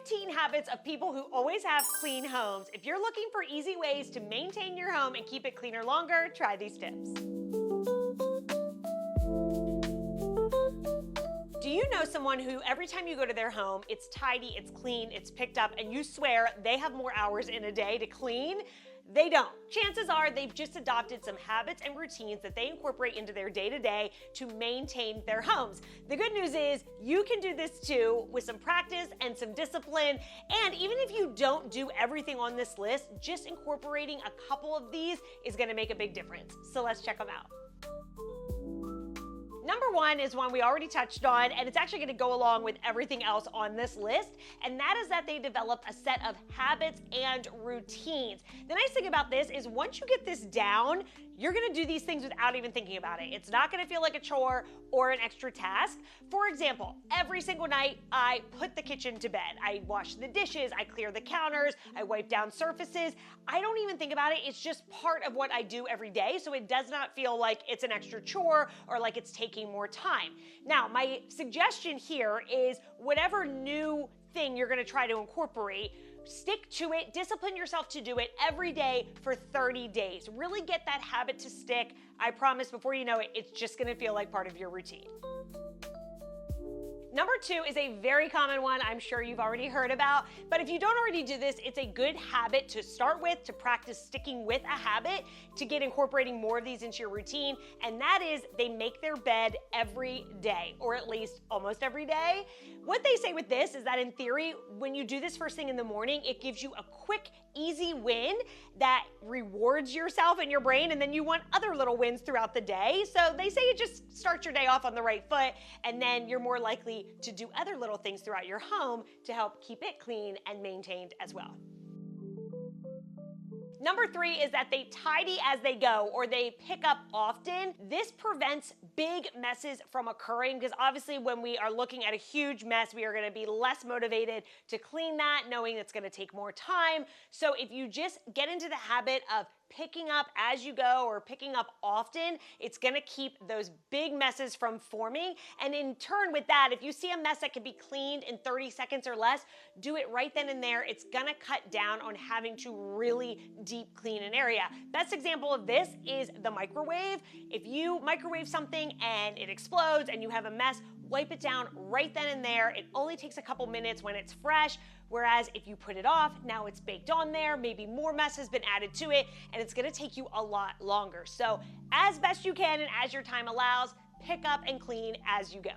17 habits of people who always have clean homes. If you're looking for easy ways to maintain your home and keep it cleaner longer, try these tips. Do you know someone who every time you go to their home, it's tidy, it's clean, it's picked up, and you swear they have more hours in a day to clean? They don't. Chances are they've just adopted some habits and routines that they incorporate into their day-to-day to maintain their homes. The good news is you can do this too with some practice and some discipline. And even if you don't do everything on this list, just incorporating a couple of these is going to make a big difference. So let's check them out. Number one is one we already touched on, and it's actually going to go along with everything else on this list, and that is that they developed a set of habits and routines. The nice thing about this is once you get this down, you're going to do these things without even thinking about it. It's not going to feel like a chore or an extra task. For example, every single night I put the kitchen to bed. I wash the dishes, I clear the counters, I wipe down surfaces. I don't even think about it. It's just part of what I do every day, so it does not feel like it's an extra chore or like it's taking more time. Now, my suggestion here is whatever new thing you're going to try to incorporate, stick to it, discipline yourself to do it every day for 30 days. Really get that habit to stick. I promise before you know it, it's just going to feel like part of your routine. Number two is a very common one I'm sure you've already heard about, but if you don't already do this, it's a good habit to start with, to practice sticking with a habit, to get incorporating more of these into your routine, and that is they make their bed every day, or at least almost every day. What they say with this is that in theory, when you do this first thing in the morning, it gives you a quick, easy win that rewards yourself and your brain, and then you want other little wins throughout the day. So they say it just starts your day off on the right foot, and then you're more likely to do other little things throughout your home to help keep it clean and maintained as well. Number three is that they tidy as they go, or they pick up often. This prevents big messes from occurring because obviously when we are looking at a huge mess, we are going to be less motivated to clean that, knowing it's going to take more time. So if you just get into the habit of picking up as you go or picking up often, it's going to keep those big messes from forming. And in turn with that, if you see a mess that can be cleaned in 30 seconds or less, do it right then and there. It's going to cut down on having to really deep clean an area. Best example of this is the microwave. If you microwave something and it explodes and you have a mess, wipe it down right then and there. It only takes a couple minutes when it's fresh. Whereas if you put it off, now it's baked on there, maybe more mess has been added to it, and it's gonna take you a lot longer. So as best you can and as your time allows, pick up and clean as you go.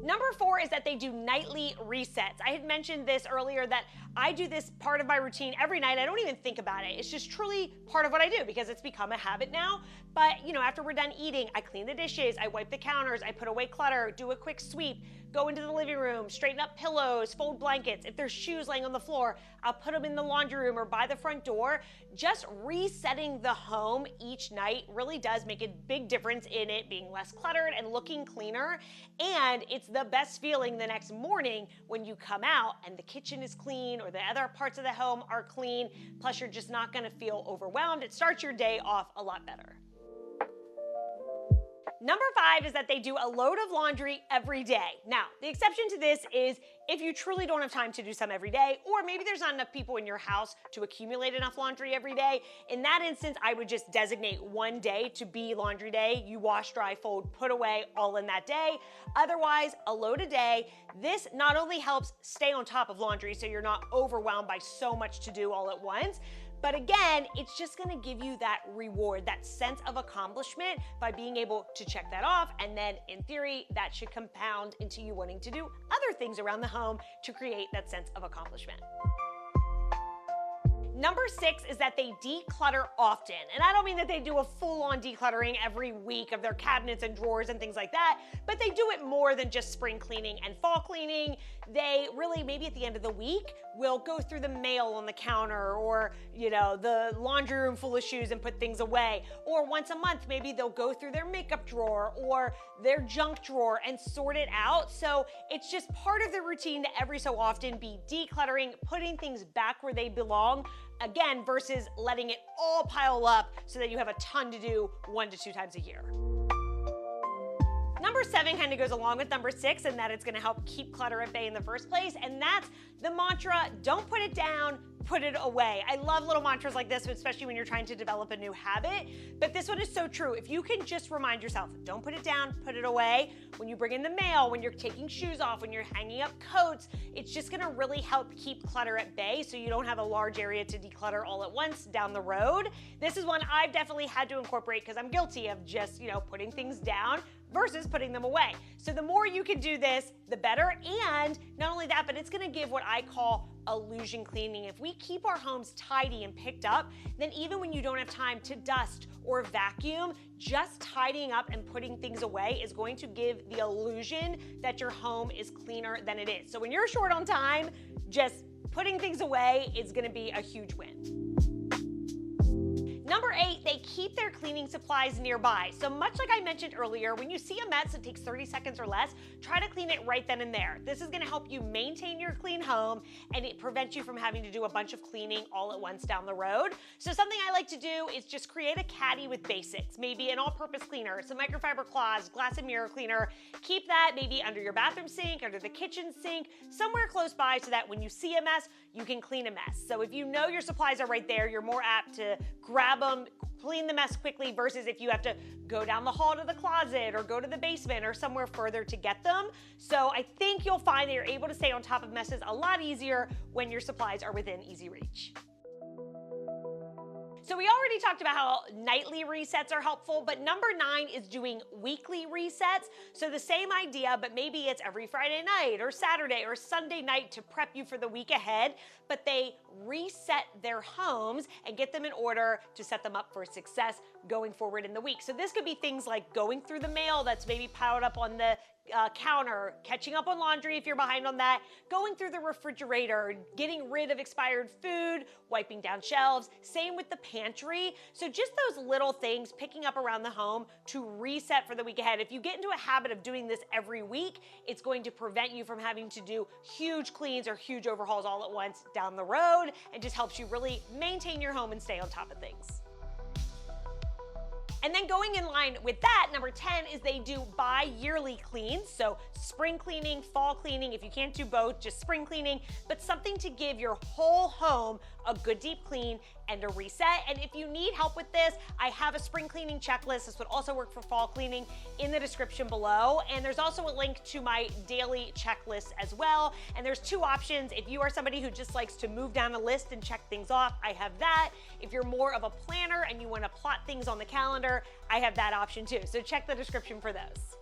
Number four is that they do nightly resets. I had mentioned this earlier that I do this part of my routine every night. I don't even think about it. It's just truly part of what I do because it's become a habit now. But after we're done eating, I clean the dishes, I wipe the counters, I put away clutter, do a quick sweep, go into the living room, straighten up pillows, fold blankets. If there's shoes laying on the floor, I'll put them in the laundry room or by the front door. Just resetting the home each night really does make a big difference in it being less cluttered and looking cleaner. And it's the best feeling the next morning when you come out and the kitchen is clean or the other parts of the home are clean. Plus, you're just not gonna feel overwhelmed. It starts your day off a lot better. Number five is that they do a load of laundry every day. Now, the exception to this is if you truly don't have time to do some every day, or maybe there's not enough people in your house to accumulate enough laundry every day. In that instance, I would just designate one day to be laundry day. You wash, dry, fold, put away all in that day. Otherwise, a load a day. This not only helps stay on top of laundry so you're not overwhelmed by so much to do all at once, but again, it's just gonna give you that reward, that sense of accomplishment by being able to check that off. And then in theory, that should compound into you wanting to do other things around the home to create that sense of accomplishment. Number six is that they declutter often. And I don't mean that they do a full-on decluttering every week of their cabinets and drawers and things like that, but they do it more than just spring cleaning and fall cleaning. They really, maybe at the end of the week, will go through the mail on the counter or, the laundry room full of shoes and put things away. Or once a month, maybe they'll go through their makeup drawer or their junk drawer and sort it out. So it's just part of the routine to every so often be decluttering, putting things back where they belong, again, versus letting it all pile up so that you have a ton to do 1 to 2 times a year. Number Number 7 kind of goes along with number 6, and that it's gonna help keep clutter at bay in the first place, and that's the mantra, don't put it down, put it away. I love little mantras like this, especially when you're trying to develop a new habit, but this one is so true. If you can just remind yourself, don't put it down, put it away. When you bring in the mail, when you're taking shoes off, when you're hanging up coats, it's just gonna really help keep clutter at bay so you don't have a large area to declutter all at once down the road. This is one I've definitely had to incorporate because I'm guilty of just, putting things down versus putting them away. So the more you can do this, the better. And not only that, but it's gonna give what I call illusion cleaning. If we keep our homes tidy and picked up, then even when you don't have time to dust or vacuum, just tidying up and putting things away is going to give the illusion that your home is cleaner than it is. So when you're short on time, just putting things away is gonna be a huge win. Number 8, they keep their cleaning supplies nearby. So much like I mentioned earlier, when you see a mess that takes 30 seconds or less, try to clean it right then and there. This is gonna help you maintain your clean home, and it prevents you from having to do a bunch of cleaning all at once down the road. So something I like to do is just create a caddy with basics, maybe an all-purpose cleaner, some microfiber cloths, glass and mirror cleaner. Keep that maybe under your bathroom sink, under the kitchen sink, somewhere close by so that when you see a mess, you can clean a mess. So if you know your supplies are right there, you're more apt to grab them, clean the mess quickly versus if you have to go down the hall to the closet or go to the basement or somewhere further to get them. So I think you'll find that you're able to stay on top of messes a lot easier when your supplies are within easy reach. So we already talked about how nightly resets are helpful, but number 9 is doing weekly resets. So the same idea, but maybe it's every Friday night or Saturday or Sunday night to prep you for the week ahead, but they reset their homes and get them in order to set them up for success going forward in the week. So this could be things like going through the mail that's maybe piled up on the counter, catching up on laundry if you're behind on that, going through the refrigerator, getting rid of expired food, wiping down shelves, same with the pantry. So just those little things picking up around the home to reset for the week ahead. If you get into a habit of doing this every week, it's going to prevent you from having to do huge cleans or huge overhauls all at once down the road, and just helps you really maintain your home and stay on top of things. And then going in line with that, number 10 is they do bi-yearly cleans. So spring cleaning, fall cleaning. If you can't do both, just spring cleaning, but something to give your whole home a good deep clean and a reset. And if you need help with this, I have a spring cleaning checklist. This would also work for fall cleaning in the description below. And there's also a link to my daily checklist as well. And there's 2 options. If you are somebody who just likes to move down a list and check things off, I have that. If you're more of a planner and you want to plot things on the calendar, I have that option too. So check the description for those.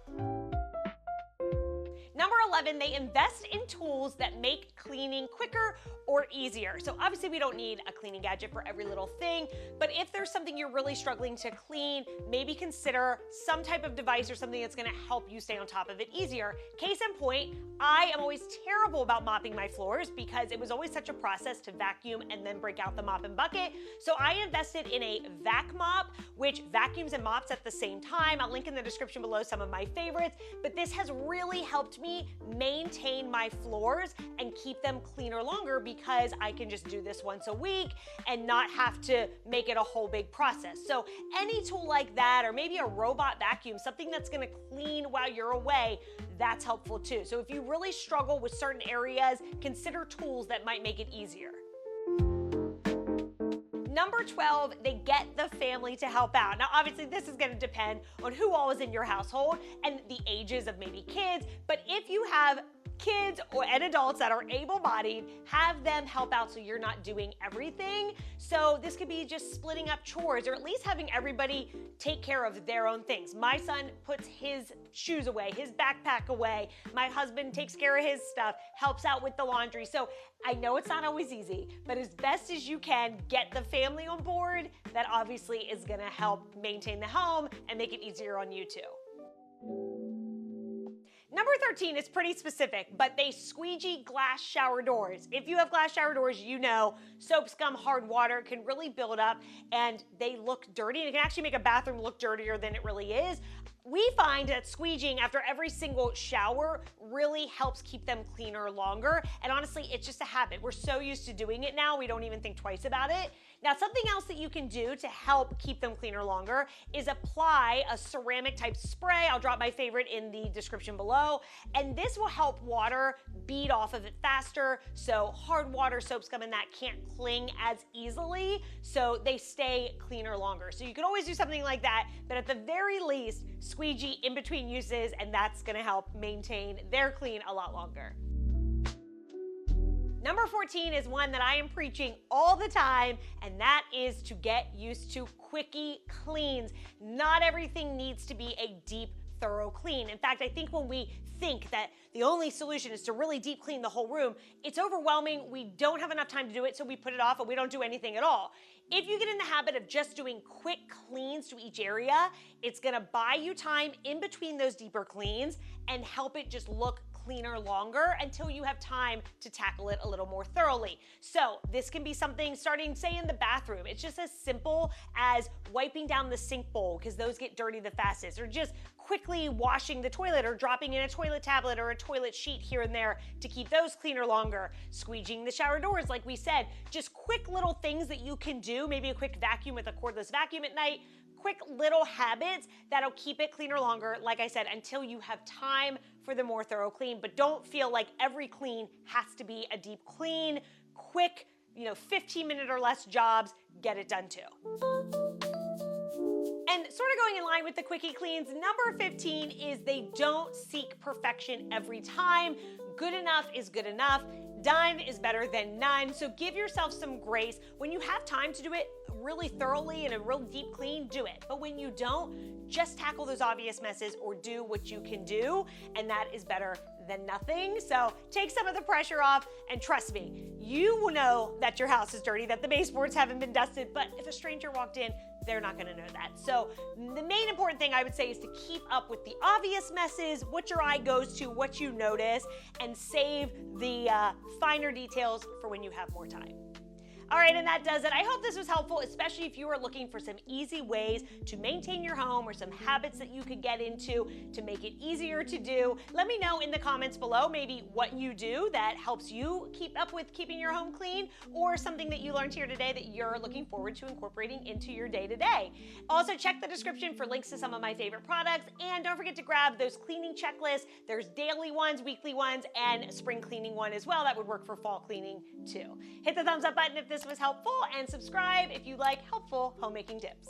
Number 11, they invest in tools that make cleaning quicker or easier. So obviously we don't need a cleaning gadget for every little thing, but if there's something you're really struggling to clean, maybe consider some type of device or something that's gonna help you stay on top of it easier. Case in point, I am always terrible about mopping my floors because it was always such a process to vacuum and then break out the mop and bucket. So I invested in a vac mop, which vacuums and mops at the same time. I'll link in the description below some of my favorites, but this has really helped me maintain my floors and keep them cleaner longer because I can just do this once a week and not have to make it a whole big process. So any tool like that, or maybe a robot vacuum, something that's gonna clean while you're away, that's helpful too. So if you really struggle with certain areas, consider tools that might make it easier. Number 12, they get the family to help out. Now, obviously, this is gonna depend on who all is in your household and the ages of maybe kids, but if you have kids and adults that are able-bodied, have them help out so you're not doing everything. So this could be just splitting up chores, or at least having everybody take care of their own things. My son puts his shoes away, his backpack away. My husband takes care of his stuff, helps out with the laundry. So I know it's not always easy, but as best as you can, get the family on board. That obviously is gonna help maintain the home and make it easier on you too. Number 13 is pretty specific, but they squeegee glass shower doors. If you have glass shower doors, you know soap, scum, hard water can really build up and they look dirty, and it can actually make a bathroom look dirtier than it really is. We find that squeegeeing after every single shower really helps keep them cleaner longer. And honestly, it's just a habit. We're so used to doing it now, we don't even think twice about it. Now, something else that you can do to help keep them cleaner longer is apply a ceramic type spray. I'll drop my favorite in the description below. And this will help water bead off of it faster. So hard water soaps come in that can't cling as easily. So they stay cleaner longer. So you can always do something like that, but at the very least, squeegee in between uses, and that's gonna help maintain their clean a lot longer. Number 14 is one that I am preaching all the time, and that is to get used to quickie cleans. Not everything needs to be a deep, thorough clean. In fact, I think when we think that the only solution is to really deep clean the whole room, it's overwhelming. We don't have enough time to do it, so we put it off and we don't do anything at all. If you get in the habit of just doing quick cleans to each area, it's gonna buy you time in between those deeper cleans and help it just look cleaner longer until you have time to tackle it a little more thoroughly. So this can be something starting, say, in the bathroom. It's just as simple as wiping down the sink bowl because those get dirty the fastest, or just quickly washing the toilet or dropping in a toilet tablet or a toilet sheet here and there to keep those cleaner longer. Squeegeeing the shower doors, like we said, just quick little things that you can do, maybe a quick vacuum with a cordless vacuum at night, quick little habits that'll keep it cleaner longer, like I said, until you have time for the more thorough clean. But don't feel like every clean has to be a deep clean. Quick, 15-minute or less jobs, get it done too. And sort of going in line with the quickie cleans, number 15 is they don't seek perfection every time. Good enough is good enough. Done is better than none. So give yourself some grace. When you have time to do it really thoroughly and a real deep clean, do it. But when you don't, just tackle those obvious messes or do what you can do, and that is better than nothing. So take some of the pressure off, and trust me, you will know that your house is dirty, that the baseboards haven't been dusted, but if a stranger walked in, they're not gonna know that. So the main important thing I would say is to keep up with the obvious messes, what your eye goes to, what you notice, and save the finer details for when you have more time. All right, and that does it. I hope this was helpful, especially if you are looking for some easy ways to maintain your home or some habits that you could get into to make it easier to do. Let me know in the comments below maybe what you do that helps you keep up with keeping your home clean, or something that you learned here today that you're looking forward to incorporating into your day-to-day. Also, check the description for links to some of my favorite products, and don't forget to grab those cleaning checklists. There's daily ones, weekly ones, and spring cleaning one as well. That would work for fall cleaning too. Hit the thumbs up button if this was helpful, and subscribe if you like helpful homemaking tips.